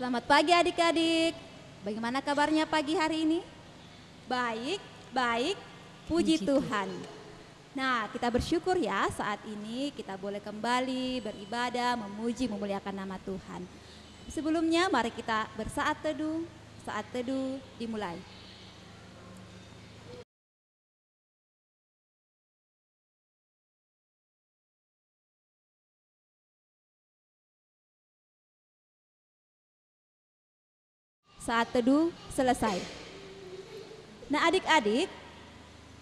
Selamat pagi adik-adik. Bagaimana kabarnya pagi hari ini? Baik, baik. Puji Tuhan. Nah, kita bersyukur ya saat ini kita boleh kembali beribadah, memuji, memuliakan nama Tuhan. Sebelumnya mari kita bersaat teduh. Saat teduh dimulai. Saat teduh selesai. Nah adik-adik,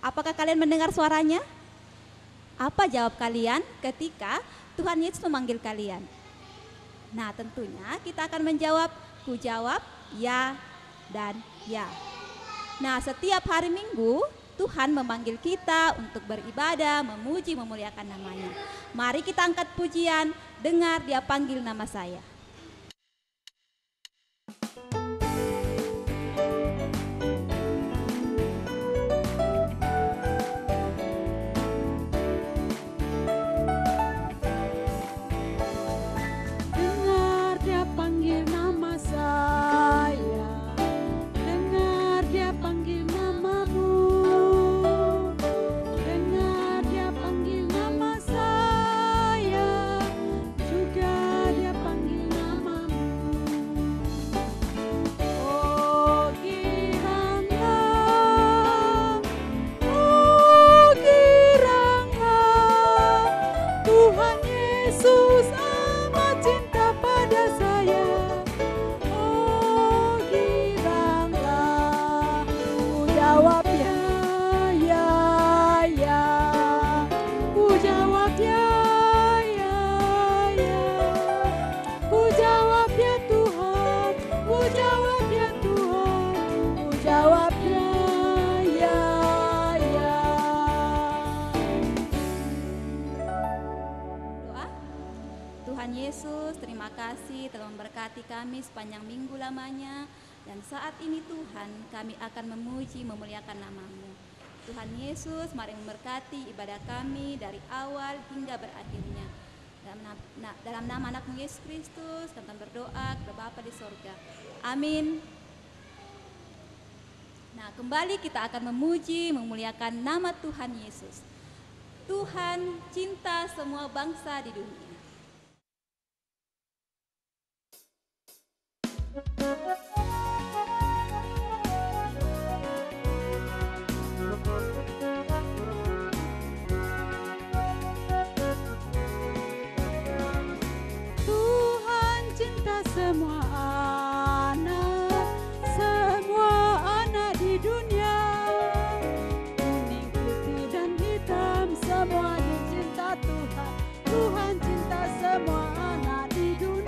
apakah kalian mendengar suaranya? Apa jawab kalian ketika Tuhan Yesus memanggil kalian? Nah tentunya kita akan menjawab, ku jawab ya dan ya. Nah setiap hari Minggu Tuhan memanggil kita untuk beribadah, memuji, memuliakan namanya. Mari kita angkat pujian, dengar dia panggil nama saya. Kami sepanjang minggu lamanya, dan saat ini Tuhan kami akan memuji memuliakan nama-Mu. Tuhan Yesus, mari memberkati ibadah kami dari awal hingga berakhirnya. Dalam nama anak-Mu Yesus Kristus kami berdoa kepada Bapa di sorga. Amin. Nah kembali kita akan memuji memuliakan nama Tuhan Yesus. Tuhan cinta semua bangsa di dunia. Tuhan cinta semua anak di dunia, kuning, putih dan hitam semua dicinta Tuhan. Tuhan cinta semua anak di dunia.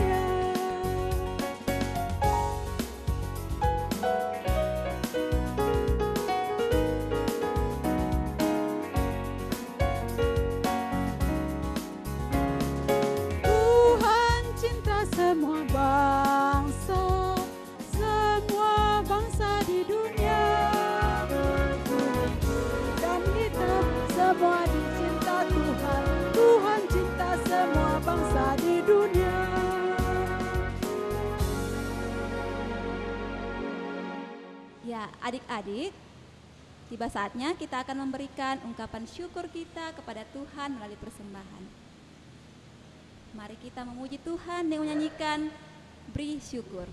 Semua bangsa di dunia, dan hitam semua dicinta Tuhan. Tuhan cinta semua bangsa di dunia. Ya, adik-adik, tiba saatnya kita akan memberikan ungkapan syukur kita kepada Tuhan melalui persembahan. Mari kita memuji Tuhan dengan menyanyikan Beri Syukur.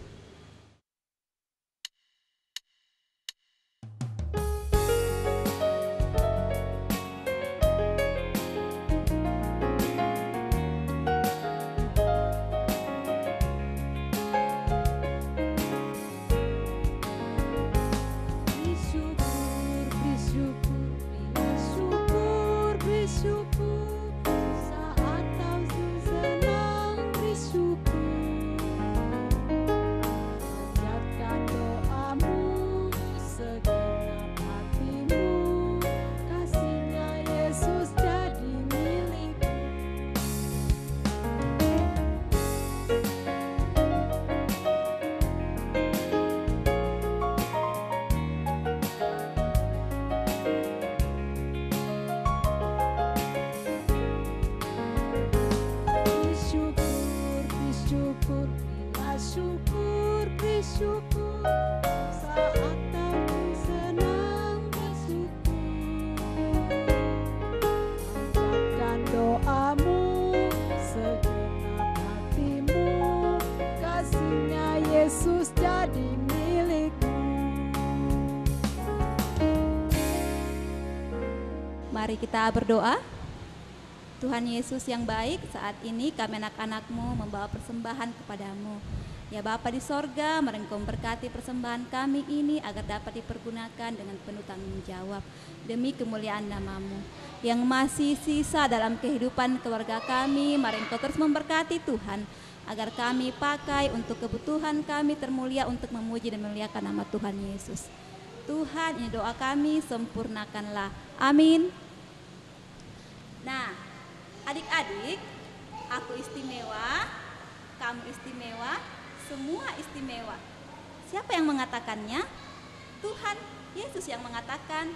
Saat kau senang beri syukur. bersyukur saat aku senang bersyukur. Panjatkan doamu segenap hatimu, kasihnya Yesus jadi milikmu. Mari kita berdoa. Tuhan Yesus yang baik, saat ini kami anak-anak-Mu membawa persembahan kepadamu. Ya Bapa di sorga, mari Engkau memberkati persembahan kami ini agar dapat dipergunakan dengan penuh tanggung jawab demi kemuliaan nama-Mu. Yang masih sisa dalam kehidupan keluarga kami, mari Engkau terus memberkati Tuhan, agar kami pakai untuk kebutuhan kami termulia untuk memuji dan memuliakan nama Tuhan Yesus. Tuhan, ini doa kami, sempurnakanlah. Amin. Nah, adik-adik, aku istimewa, kamu istimewa, semua istimewa. Siapa yang mengatakannya? Tuhan Yesus yang mengatakan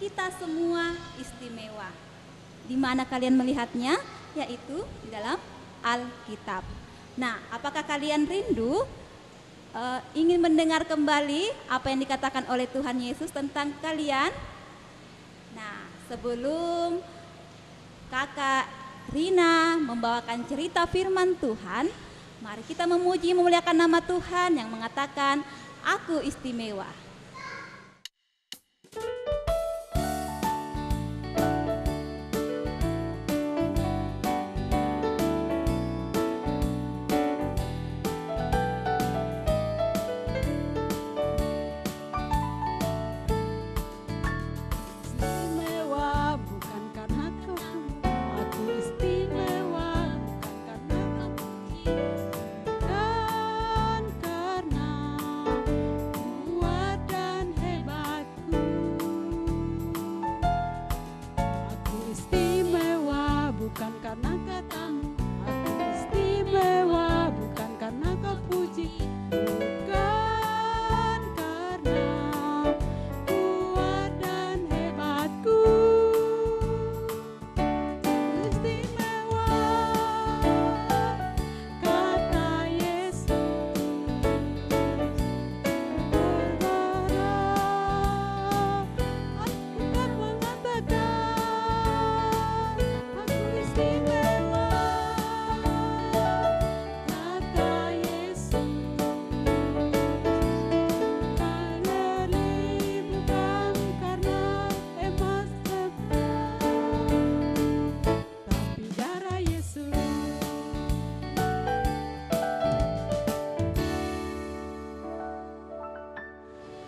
kita semua istimewa. Di mana kalian melihatnya? Yaitu di dalam Alkitab. Nah, apakah kalian rindu ingin mendengar kembali apa yang dikatakan oleh Tuhan Yesus tentang kalian? Nah, sebelum Kakak Rina membawakan cerita firman Tuhan, mari kita memuji memuliakan nama Tuhan yang mengatakan, aku istimewa.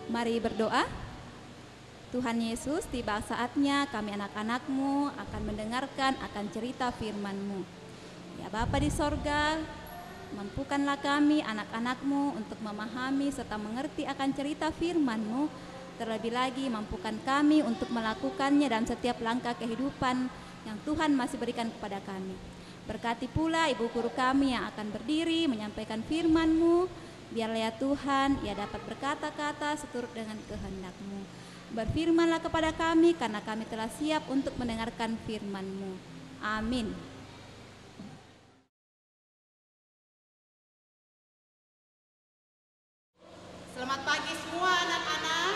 Mari berdoa. Tuhan Yesus, tiba saatnya kami anak-anak-Mu akan mendengarkan akan cerita firman-Mu. Ya Bapa di sorga, mampukanlah kami anak-anak-Mu untuk memahami serta mengerti akan cerita firman-Mu. Terlebih lagi mampukan kami untuk melakukannya dalam setiap langkah kehidupan yang Tuhan masih berikan kepada kami. Berkati pula ibu guru kami yang akan berdiri menyampaikan firman-Mu. Biarlah ya Tuhan, ia dapat berkata-kata seturut dengan kehendak-Mu. Berfirmanlah kepada kami karena kami telah siap untuk mendengarkan firman-Mu. Amin. Selamat pagi semua anak-anak.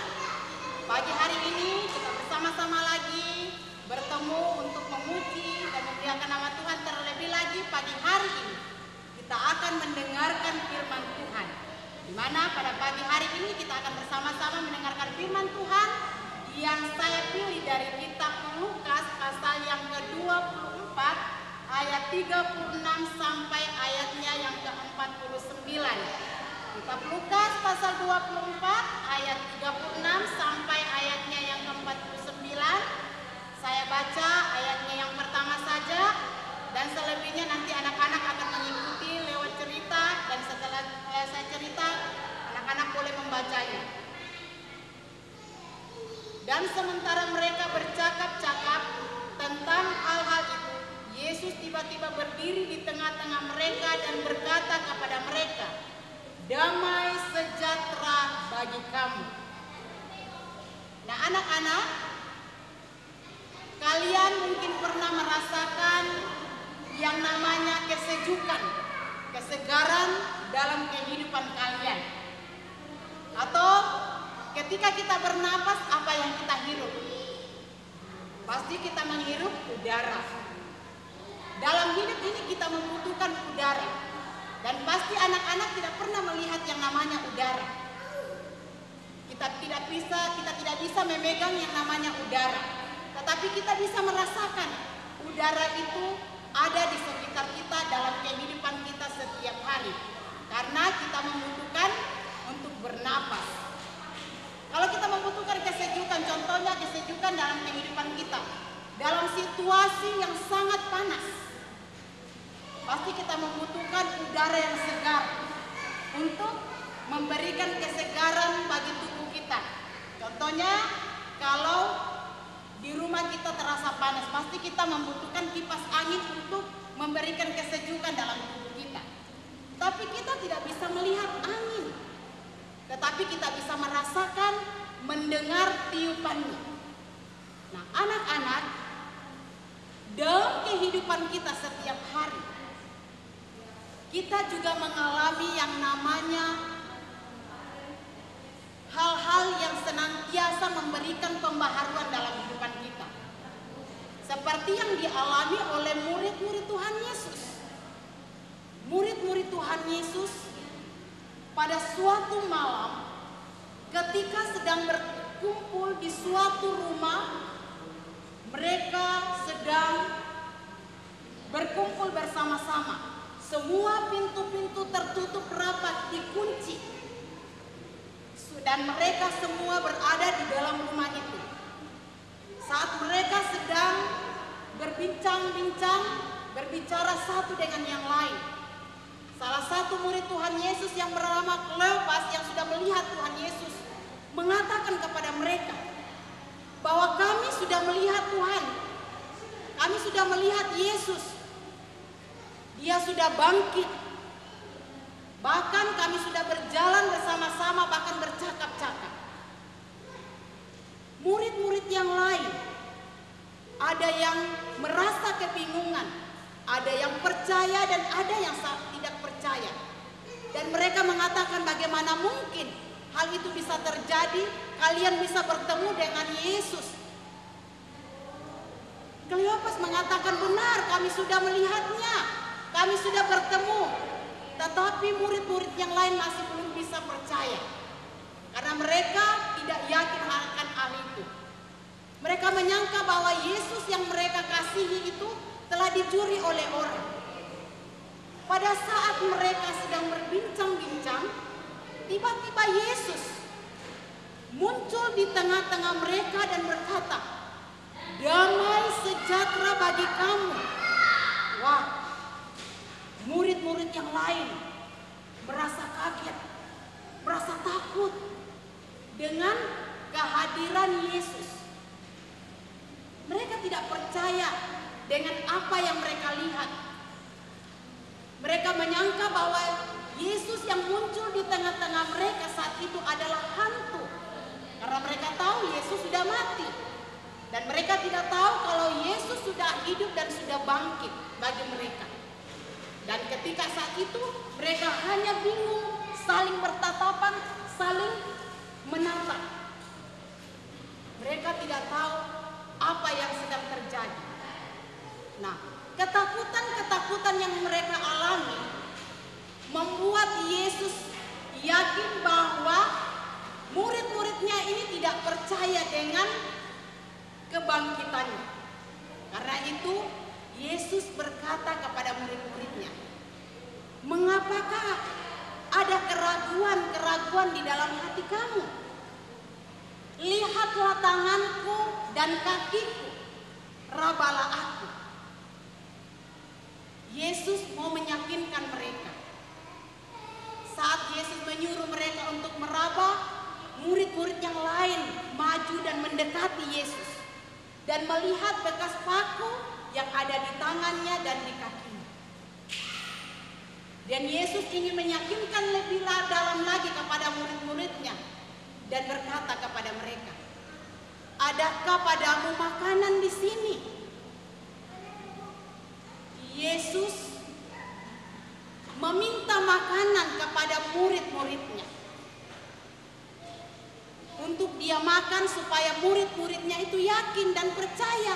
Pagi hari ini kita bersama-sama lagi bertemu untuk memuji dan memuliakan nama Tuhan. Terlebih lagi pagi hari ini kita akan mendengarkan firman Tuhan, di mana pada pagi hari ini kita akan bersama-sama mendengarkan firman Tuhan yang saya pilih dari kitab Lukas pasal yang ke-24 ayat 36 sampai ayatnya yang ke-49. Kitab Lukas pasal 24 ayat 36 sampai ayatnya yang ke-49. Saya baca ayatnya yang pertama saja, dan selebihnya nanti anak-anak akan mengikuti lewat cerita, dan setelah saya cerita anak-anak boleh membacanya. Dan sementara mereka bercakap-cakap tentang hal-hal itu, Yesus tiba-tiba berdiri di tengah-tengah mereka dan berkata kepada mereka, "Damai sejahtera bagi kamu." Nah anak-anak, kalian mungkin pernah merasakan yang namanya kesejukan, kesegaran dalam kehidupan kalian. Atau ketika kita bernapas, apa yang kita hirup? Pasti kita menghirup udara. Dalam hidup ini kita membutuhkan udara. Dan pasti anak-anak tidak pernah melihat yang namanya udara. Kita tidak bisa memegang yang namanya udara. Tetapi kita bisa merasakan udara itu ada di sekitar kita dalam kehidupan kita setiap hari. Karena kita membutuhkan untuk bernapas. Kalau kita membutuhkan kesejukan, contohnya kesejukan dalam kehidupan kita. Dalam situasi yang sangat panas, pasti kita membutuhkan udara yang segar untuk memberikan kesegaran bagi tubuh kita. Contohnya, kalau di rumah kita terasa panas, pasti kita membutuhkan kipas angin untuk memberikan kesejukan dalam tubuh kita. Tapi kita tidak bisa melihat angin, tetapi kita bisa merasakan, mendengar tiupannya. Nah, anak-anak, dalam kehidupan kita setiap hari, kita juga mengalami yang namanya hal-hal yang senantiasa memberikan pembaharuan dalam kehidupan kita. Seperti yang dialami oleh murid-murid Tuhan Yesus. Murid-murid Tuhan Yesus pada suatu malam ketika sedang berkumpul di suatu rumah, mereka sedang berkumpul bersama-sama. Semua pintu-pintu tertutup rapat, dikunci. Dan mereka semua berada di dalam rumah itu. Saat mereka sedang berbincang-bincang, berbicara satu dengan yang lain, salah satu murid Tuhan Yesus yang bernama Kleopas yang sudah melihat Tuhan Yesus mengatakan kepada mereka bahwa kami sudah melihat Tuhan, kami sudah melihat Yesus, Dia sudah bangkit, bahkan kami sudah berjalan bersama-sama, bahkan bercakap-cakap. Murid-murid yang lain, ada yang merasa kebingungan, ada yang percaya dan ada yang tidak percaya. Dan mereka mengatakan, bagaimana mungkin hal itu bisa terjadi, kalian bisa bertemu dengan Yesus. Kleopas mengatakan, benar, kami sudah melihatnya, kami sudah bertemu. Tetapi murid-murid yang lain masih belum bisa percaya, karena mereka tidak yakin akan hal itu. Mereka menyangka bahwa Yesus yang mereka kasihi itu telah dicuri oleh orang. Pada saat mereka sedang berbincang-bincang, tiba-tiba Yesus muncul di tengah-tengah mereka dan berkata, damai sejahtera bagi kamu. Wah, murid-murid yang lain merasa kaget, merasa takut dengan kehadiran Yesus. Mereka tidak percaya dengan apa yang mereka lihat. Mereka menyangka bahwa Yesus yang muncul di tengah-tengah mereka saat itu adalah hantu. Karena mereka tahu Yesus sudah mati. Dan mereka tidak tahu kalau Yesus sudah hidup dan sudah bangkit bagi mereka. Dan ketika saat itu mereka hanya bingung, saling bertatapan, saling menatap. Mereka tidak tahu apa yang sedang terjadi. Nah, ketakutan-ketakutan yang mereka alami membuat Yesus yakin bahwa murid-muridnya ini tidak percaya dengan kebangkitannya. Karena itu Yesus berkata kepada murid-muridnya, mengapakah ada keraguan-keraguan di dalam hati kamu? Lihatlah tanganku dan kakiku, rabalah aku. Yesus mau meyakinkan mereka. Saat Yesus menyuruh mereka untuk meraba, murid-murid yang lain maju dan mendekati Yesus dan melihat bekas paku yang ada di tangannya dan di kakinya. Dan Yesus ingin meyakinkan lebih dalam lagi kepada murid-muridnya dan berkata kepada mereka, adakah padamu makanan di sini? Yesus meminta makanan kepada murid-muridnya. murid-muridnya itu yakin dan percaya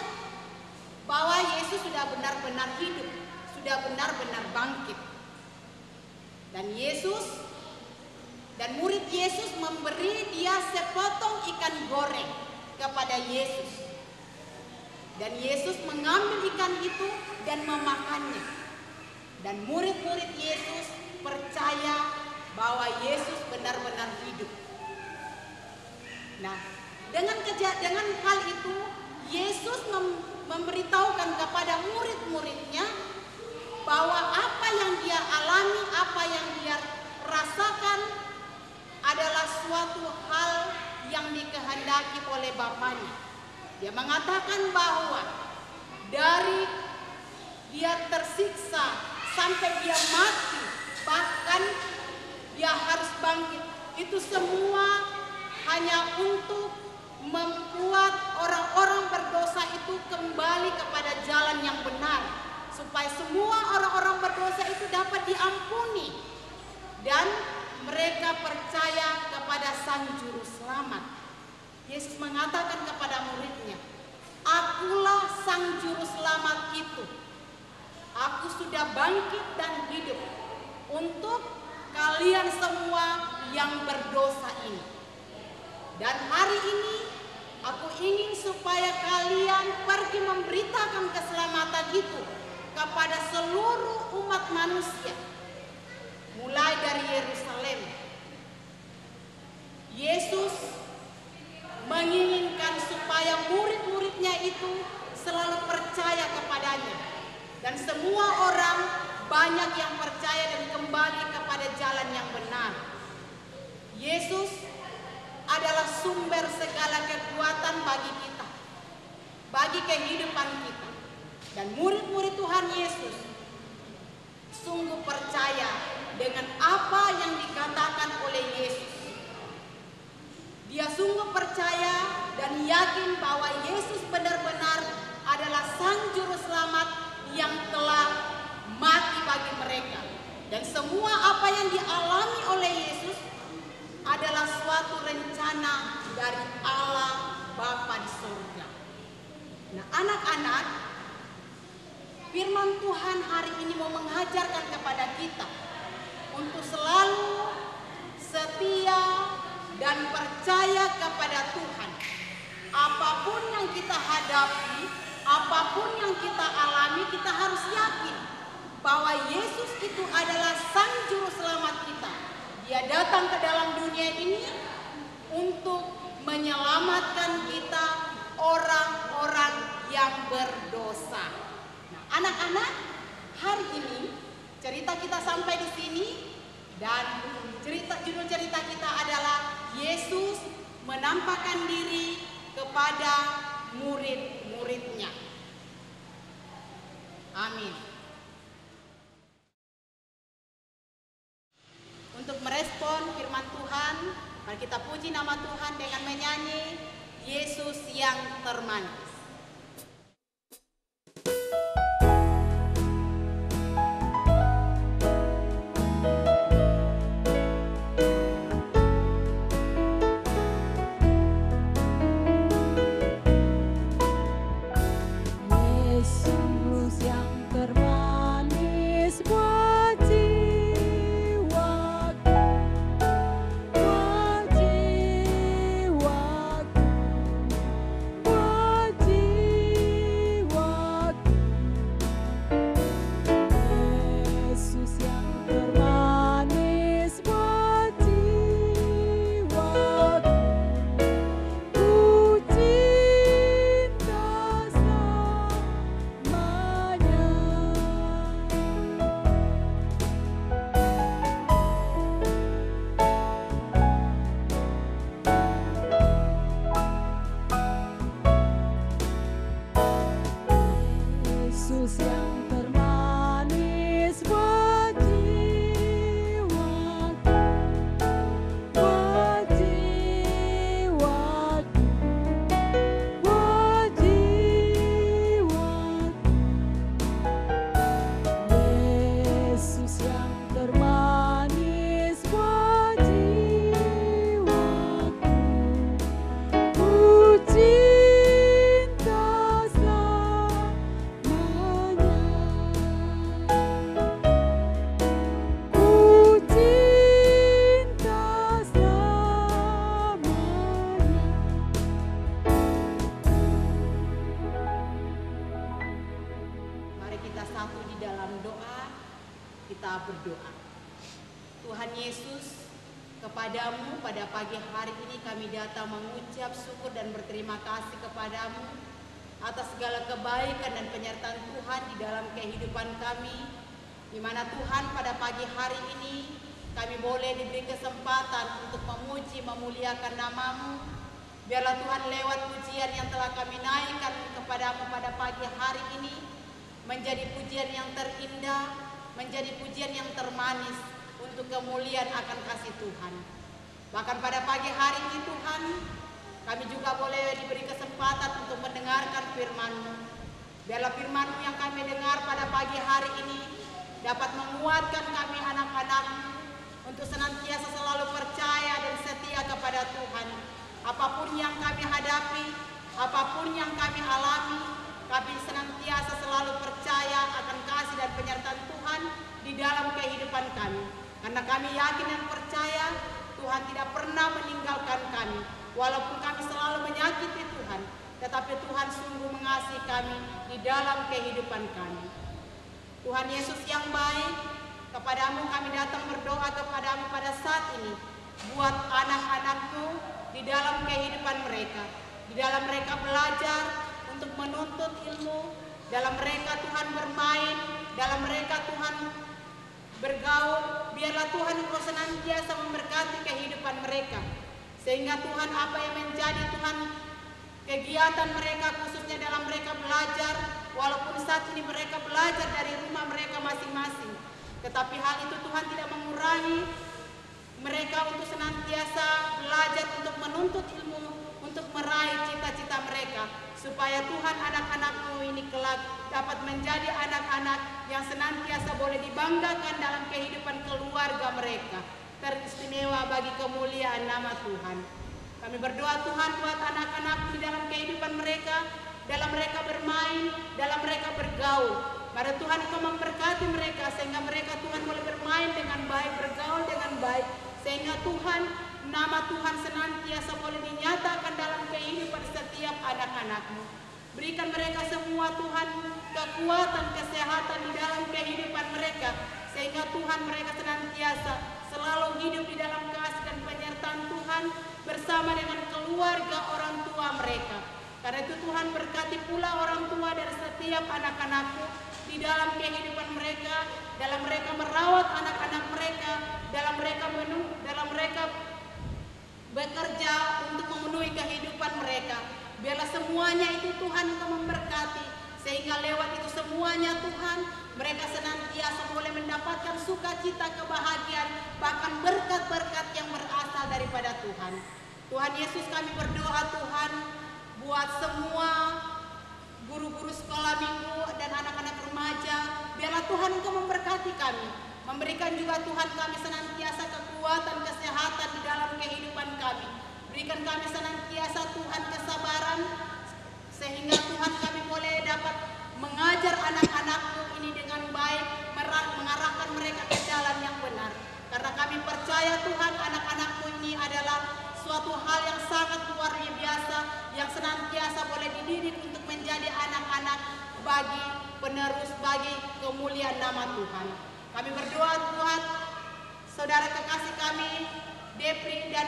bahwa Yesus sudah benar-benar hidup, sudah benar-benar bangkit. Dan Yesus dan murid Yesus memberi dia sepotong ikan goreng kepada Yesus. Dan Yesus mengambil ikan itu dan memakannya. Dan murid-murid Yesus percaya bahwa Yesus benar-benar hidup. Nah, dengan hal itu Yesus memberitahukan kepada murid-muridnya bahwa apa yang dia alami, apa yang dia rasakan adalah suatu hal yang dikehendaki oleh Bapaknya. Dia mengatakan bahwa dari dia tersiksa sampai dia mati, bahkan dia harus bangkit, itu semua hanya untuk membuat orang-orang berdosa itu kembali kepada jalan yang benar, supaya semua orang-orang berdosa itu dapat diampuni dan mereka percaya kepada Sang Juru Selamat. Yesus mengatakan kepada muridnya, "Akulah Sang Juru Selamat itu. Aku sudah bangkit dan hidup untuk kalian semua yang berdosa ini. Dan hari ini aku ingin supaya kalian pergi memberitakan keselamatan itu kepada seluruh umat manusia, mulai dari Yerusalem." Yesus menginginkan supaya murid-muridnya itu selalu percaya kepadanya. Dan semua orang banyak yang percaya dan kembali kepada jalan yang benar. Yesus adalah sumber segala kekuatan bagi kita, bagi kehidupan kita. Dan murid-murid Tuhan Yesus sungguh percaya dengan apa yang dikatakan oleh Yesus. Dia sungguh percaya dan yakin bahwa Yesus benar-benar adalah Sang Juru Selamat yang telah mati bagi mereka. Dan semua apa yang dialami oleh Yesus adalah suatu rencana dari Allah Bapa di surga. Nah, anak-anak, firman Tuhan hari ini mau mengajarkan kepada kita untuk selalu setia dan percaya kepada Tuhan. Apapun yang kita hadapi, apapun yang kita alami, kita harus yakin bahwa Yesus itu adalah Sang Juru Selamat kita. Dia datang ke dalam dunia ini untuk menyelamatkan kita, orang-orang yang berdosa. Nah, anak-anak, hari ini cerita kita sampai di sini, dan judul cerita kita adalah Yesus menampakkan diri kepada murid-muridnya. Amin. Untuk merespon firman Tuhan, mari kita puji nama Tuhan dengan menyanyi Yesus yang termanis. Puji bersatu di dalam doa. Kita berdoa. Tuhan Yesus, kepadamu pada pagi hari ini kami datang mengucap syukur dan berterima kasih kepadamu atas segala kebaikan dan penyertaan Tuhan di dalam kehidupan kami, di mana Tuhan pada pagi hari ini kami boleh diberi kesempatan untuk memuji, memuliakan nama-Mu. Biarlah Tuhan lewat pujian yang telah kami naikkan kepadamu pada pagi hari ini menjadi pujian yang terindah, menjadi pujian yang termanis untuk kemuliaan akan kasih Tuhan. Bahkan pada pagi hari ini Tuhan, kami juga boleh diberi kesempatan untuk mendengarkan firman-Mu. Biarlah firman-Mu yang kami dengar pada pagi hari ini dapat menguatkan kami anak-anak-Mu untuk senantiasa selalu percaya dan setia kepada Tuhan. Apapun yang kami hadapi, apapun yang kami alami, kami senantiasa selalu percaya akan kasih dan penyertaan Tuhan di dalam kehidupan kami. Karena kami yakin dan percaya Tuhan tidak pernah meninggalkan kami. Walaupun kami selalu menyakiti Tuhan, tetapi Tuhan sungguh mengasihi kami di dalam kehidupan kami. Tuhan Yesus yang baik, kepadamu kami datang berdoa kepadamu pada saat ini. Buat anak-anak-Mu di dalam kehidupan mereka. Di dalam mereka belajar untuk menuntut ilmu. Dalam mereka Tuhan bermain. Dalam mereka Tuhan bergaul. Biarlah Tuhan Engkau senantiasa memberkati kehidupan mereka. Sehingga Tuhan apa yang menjadi Tuhan kegiatan mereka khususnya dalam mereka belajar. Walaupun saat ini mereka belajar dari rumah mereka masing-masing. Tetapi hal itu Tuhan tidak mengurangi mereka untuk senantiasa belajar untuk menuntut ilmu, untuk meraih cita-cita mereka. Supaya Tuhan anak-anak-Mu ini kelak dapat menjadi anak-anak yang senantiasa boleh dibanggakan dalam kehidupan keluarga mereka. Teristimewa bagi kemuliaan nama Tuhan. Kami berdoa Tuhan buat anak-anak di dalam kehidupan mereka, dalam mereka bermain, dalam mereka bergaul. Pada Tuhan Engkau memberkati mereka sehingga mereka Tuhan boleh bermain dengan baik, bergaul dengan baik. Sehingga Tuhan, nama Tuhan senantiasa boleh dinyatakan dalam kehidupan setiap anak-anak-Mu. Berikan mereka semua Tuhan kekuatan, kesehatan di dalam kehidupan mereka. Sehingga Tuhan mereka senantiasa selalu hidup di dalam kasih dan penyertaan Tuhan bersama dengan keluarga orang tua mereka. Karena itu Tuhan berkati pula orang tua dari setiap anak-anak-Mu di dalam kehidupan mereka, dalam mereka merawat anak-anak mereka, dalam mereka bekerja untuk memenuhi kehidupan mereka. Biarlah semuanya itu Tuhan Engkau memberkati, sehingga lewat itu semuanya Tuhan mereka senantiasa boleh mendapatkan sukacita, kebahagiaan, bahkan berkat-berkat yang berasal daripada Tuhan. Tuhan Yesus kami berdoa Tuhan buat semua guru-guru sekolah minggu dan anak-anak remaja. Biarlah Tuhan Engkau memberkati kami. Memberikan juga Tuhan kami senantiasa kekuatan, kesehatan di dalam kehidupan kami. Berikan kami senantiasa Tuhan kesabaran. Sehingga Tuhan kami boleh dapat mengajar anak-anak-Mu ini dengan baik. Mengarahkan mereka ke jalan yang benar. Karena kami percaya Tuhan anak-anak-Mu ini adalah suatu hal yang sangat luar biasa. Yang senantiasa boleh dididik untuk menjadi anak-anak bagi penerus, bagi kemuliaan nama Tuhan. Kami berdoa Tuhan, saudara kekasih kami, Depri dan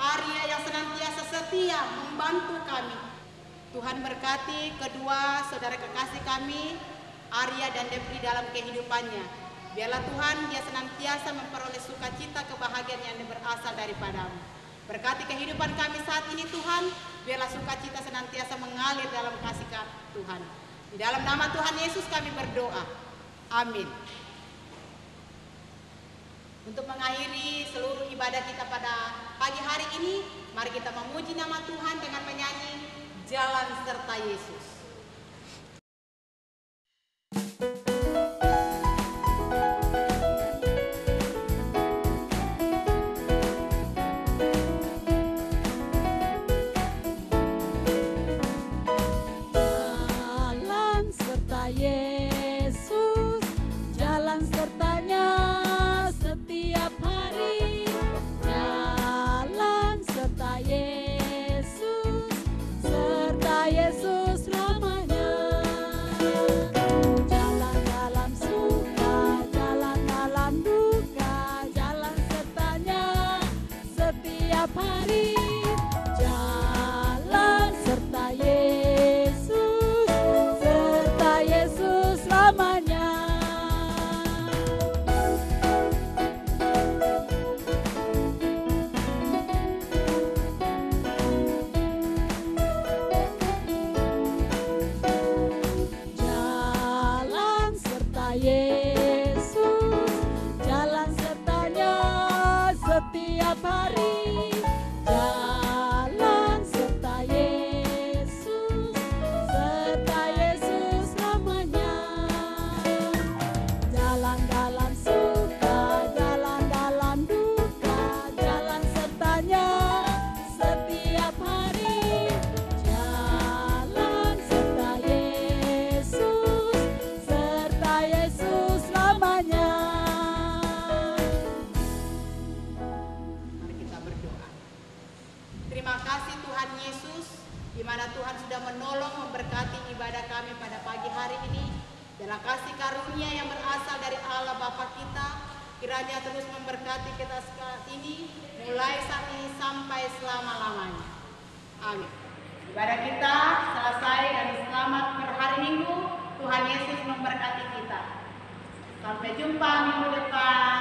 Arya yang senantiasa setia membantu kami. Tuhan berkati kedua saudara kekasih kami, Arya dan Depri dalam kehidupannya. Biarlah Tuhan dia senantiasa memperoleh sukacita, kebahagiaan yang berasal daripada-Mu. Berkati kehidupan kami saat ini Tuhan, biarlah sukacita senantiasa mengalir dalam kasih Tuhan. Di dalam nama Tuhan Yesus kami berdoa. Amin. Untuk mengakhiri seluruh ibadah kita pada pagi hari ini, mari kita memuji nama Tuhan dengan menyanyi Jalan Serta Yesus. Jalan serta Yesus, jalan sertanya setiap hari. Jalan serta Yesus, serta Yesus Dalam kasih karunia yang berasal dari Allah Bapa kita, kiranya terus memberkati kita saat ini, mulai saat ini sampai selama-lamanya. Amin. Ibadah kita selesai dan selamat per hari Minggu. Tuhan Yesus memberkati kita. Sampai jumpa minggu depan.